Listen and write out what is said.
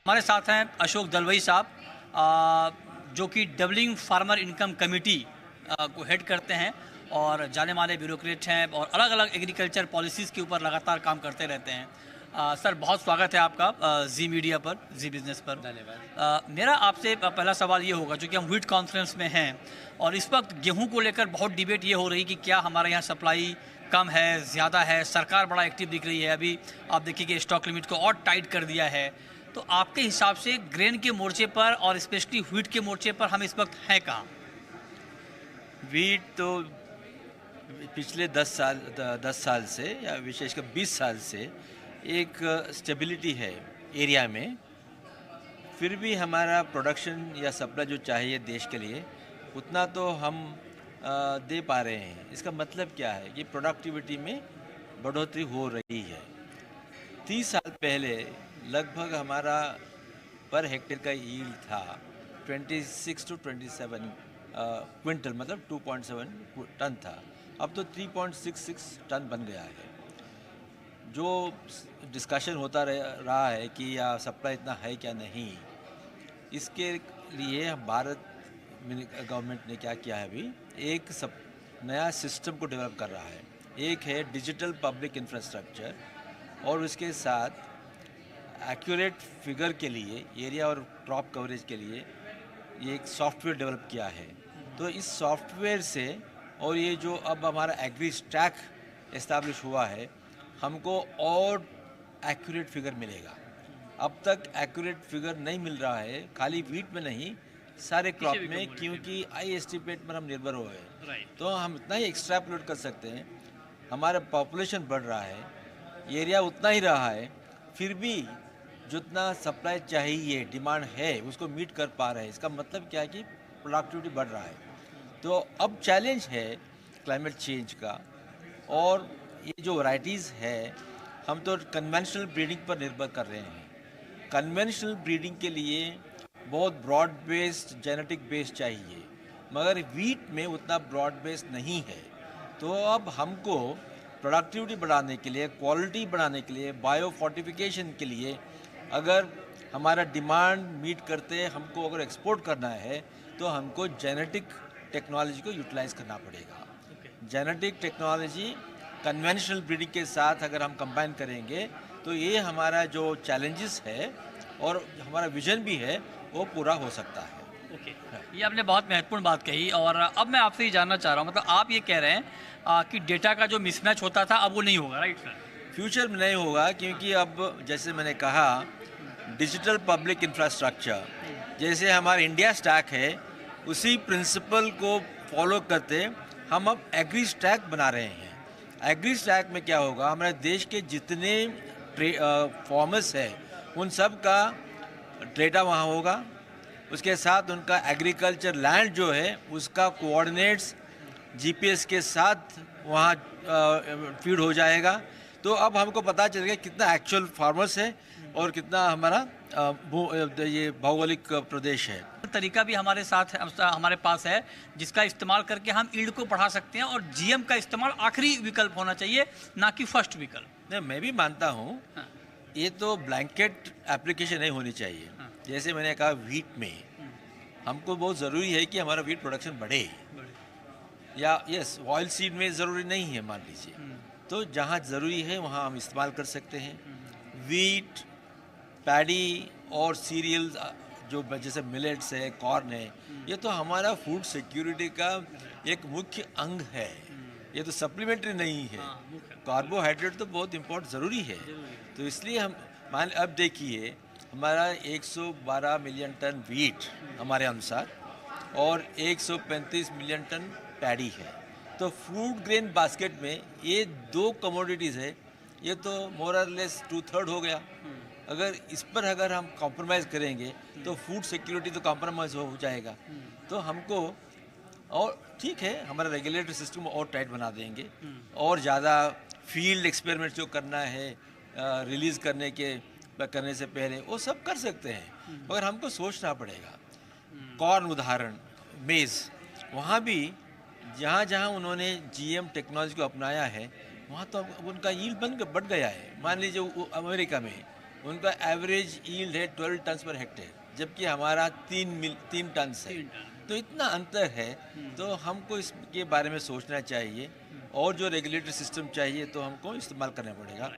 हमारे साथ हैं अशोक दलवई साहब, जो कि डबलिंग फार्मर इनकम कमेटी को हेड करते हैं और जाने माने ब्यूरोक्रेट हैं और अलग अलग एग्रीकल्चर पॉलिसीज़ के ऊपर लगातार काम करते रहते हैं। सर, बहुत स्वागत है आपका जी मीडिया पर, जी बिज़नेस पर। धन्यवाद। मेरा आपसे पहला सवाल ये होगा, जो कि हम व्हीट कॉन्फ्रेंस में हैं और इस वक्त गेहूं को लेकर बहुत डिबेट ये हो रही कि क्या हमारे यहाँ सप्लाई कम है, ज़्यादा है। सरकार बड़ा एक्टिव दिख रही है। अभी आप देखिए कि स्टॉक लिमिट को और टाइट कर दिया है। तो आपके हिसाब से ग्रेन के मोर्चे पर और स्पेशली व्हीट के मोर्चे पर हम इस वक्त हैं कहाँ? वीट तो पिछले 10 साल से या विशेषकर 20 साल से एक स्टेबिलिटी है एरिया में। फिर भी हमारा प्रोडक्शन या सप्लाई जो चाहिए देश के लिए उतना तो हम दे पा रहे हैं। इसका मतलब क्या है कि प्रोडक्टिविटी में बढ़ोतरी हो रही है। 30 साल पहले लगभग हमारा पर हेक्टेयर का यील्ड था 26 टू 27 क्विंटल, मतलब 2.7 टन था। अब तो 3.66 टन बन गया है। जो डिस्कशन होता रहा है कि या सप्लाई इतना है क्या नहीं, इसके लिए भारत गवर्नमेंट ने क्या किया है, अभी एक नया सिस्टम को डेवलप कर रहा है। एक है डिजिटल पब्लिक इंफ्रास्ट्रक्चर और उसके साथ एक्यूरेट फिगर के लिए, एरिया और क्रॉप कवरेज के लिए ये एक सॉफ्टवेयर डेवलप किया है। तो इस सॉफ्टवेयर से और ये जो अब हमारा एग्री स्टैक इस्टेब्लिश हुआ है, हमको और एक्यूरेट फिगर मिलेगा। अब तक एक्यूरेट फिगर नहीं मिल रहा है, खाली वीट में नहीं, सारे क्रॉप में, क्योंकि आई एस्टिमेट पर हम निर्भर हो गए। तो हम इतना ही एक्सट्रैपोलेट कर सकते हैं। हमारा पॉपुलेशन बढ़ रहा है, एरिया उतना ही रहा है, फिर भी जितना सप्लाई चाहिए, डिमांड है, उसको मीट कर पा रहे हैं। इसका मतलब क्या है कि प्रोडक्टिविटी बढ़ रहा है। तो अब चैलेंज है क्लाइमेट चेंज का, और ये जो वैराइटीज़ है, हम तो कन्वेंशनल ब्रीडिंग पर निर्भर कर रहे हैं। कन्वेंशनल ब्रीडिंग के लिए बहुत ब्रॉड बेस्ड जेनेटिक बेस चाहिए, मगर वीट में उतना ब्रॉड बेस नहीं है। तो अब हमको प्रोडक्टिविटी बढ़ाने के लिए, क्वालिटी बढ़ाने के लिए, बायो फोर्टिफिकेशन के लिए, अगर हमारा डिमांड मीट करते हमको अगर एक्सपोर्ट करना है, तो हमको जेनेटिक टेक्नोलॉजी को यूटिलाइज करना पड़ेगा। जेनेटिक टेक्नोलॉजी कन्वेंशनल ब्रीडिंग के साथ अगर हम कंबाइन करेंगे, तो ये हमारा जो चैलेंजेस है और हमारा विजन भी है, वो पूरा हो सकता है। ये आपने बहुत महत्वपूर्ण बात कही। और अब मैं आपसे ये जानना चाह रहा हूँ, मतलब आप ये कह रहे हैं कि डेटा का जो मिसमैच होता था अब वो नहीं होगा, राइट सर? फ्यूचर में नहीं होगा, क्योंकि अब जैसे मैंने कहा, डिजिटल पब्लिक इंफ्रास्ट्रक्चर जैसे हमारा इंडिया स्टैक है, उसी प्रिंसिपल को फॉलो करते हम अब एग्री स्टैक बना रहे हैं। एग्री स्टैक में क्या होगा, हमारे देश के जितने फार्मर्स हैं, उन सब का डेटा वहाँ होगा। उसके साथ उनका एग्रीकल्चर लैंड जो है, उसका कोऑर्डिनेट्स जीपीएस के साथ वहाँ फीड हो जाएगा। तो अब हमको पता चलेगा कितना एक्चुअल फार्मर्स है और कितना हमारा ये भौगोलिक प्रदेश है। तरीका भी हमारे साथ हमारे पास है, जिसका इस्तेमाल करके हम यील्ड को बढ़ा सकते हैं, और जीएम का इस्तेमाल आखिरी विकल्प होना चाहिए, ना कि फर्स्ट विकल्प। नहीं, मैं भी मानता हूँ। ये तो ब्लैंकेट एप्लीकेशन नहीं होनी चाहिए। जैसे मैंने कहा, वीट में हमको बहुत ज़रूरी है कि हमारा वीट प्रोडक्शन बढ़े, या यस, ऑयल सीड में ज़रूरी नहीं है, मान लीजिए। तो जहाँ ज़रूरी है वहाँ हम इस्तेमाल कर सकते हैं। वीट, पैडी और सीरियल जो जैसे मिलेट्स है, कॉर्न है, ये तो हमारा फूड सिक्योरिटी का एक मुख्य अंग है। ये तो सप्लीमेंट्री नहीं है। कार्बोहाइड्रेट तो बहुत इम्पोर्टेंट ज़रूरी है। तो इसलिए हम अब देखिए, हमारा 112 मिलियन टन वीट हमारे अनुसार और 135 मिलियन टन पैडी है। तो फूड ग्रेन बास्केट में ये दो कमोडिटीज़ है, ये तो मोर और लेस 2/3 हो गया। अगर हम कॉम्प्रोमाइज़ करेंगे, तो फूड सिक्योरिटी तो कॉम्प्रोमाइज़ हो जाएगा। तो हमको, और ठीक है, हमारा रेगुलेटरी सिस्टम और टाइट बना देंगे, और ज़्यादा फील्ड एक्सपेरिमेंट जो करना है रिलीज़ करने से पहले, वो सब कर सकते हैं, मगर हमको सोचना पड़ेगा। कॉर्न उदाहरण, मेज़, वहाँ भी जहाँ जहाँ उन्होंने जीएम टेक्नोलॉजी को अपनाया है, वहाँ तो अब उनका यील्ड बढ़ गया है। मान लीजिए अमेरिका में उनका एवरेज यील्ड है 12 टन पर हेक्टेयर, जबकि हमारा 3 टन है। तो इतना अंतर है, तो हमको इसके बारे में सोचना चाहिए और जो रेगुलेटरी सिस्टम चाहिए तो हमको इस्तेमाल करना पड़ेगा।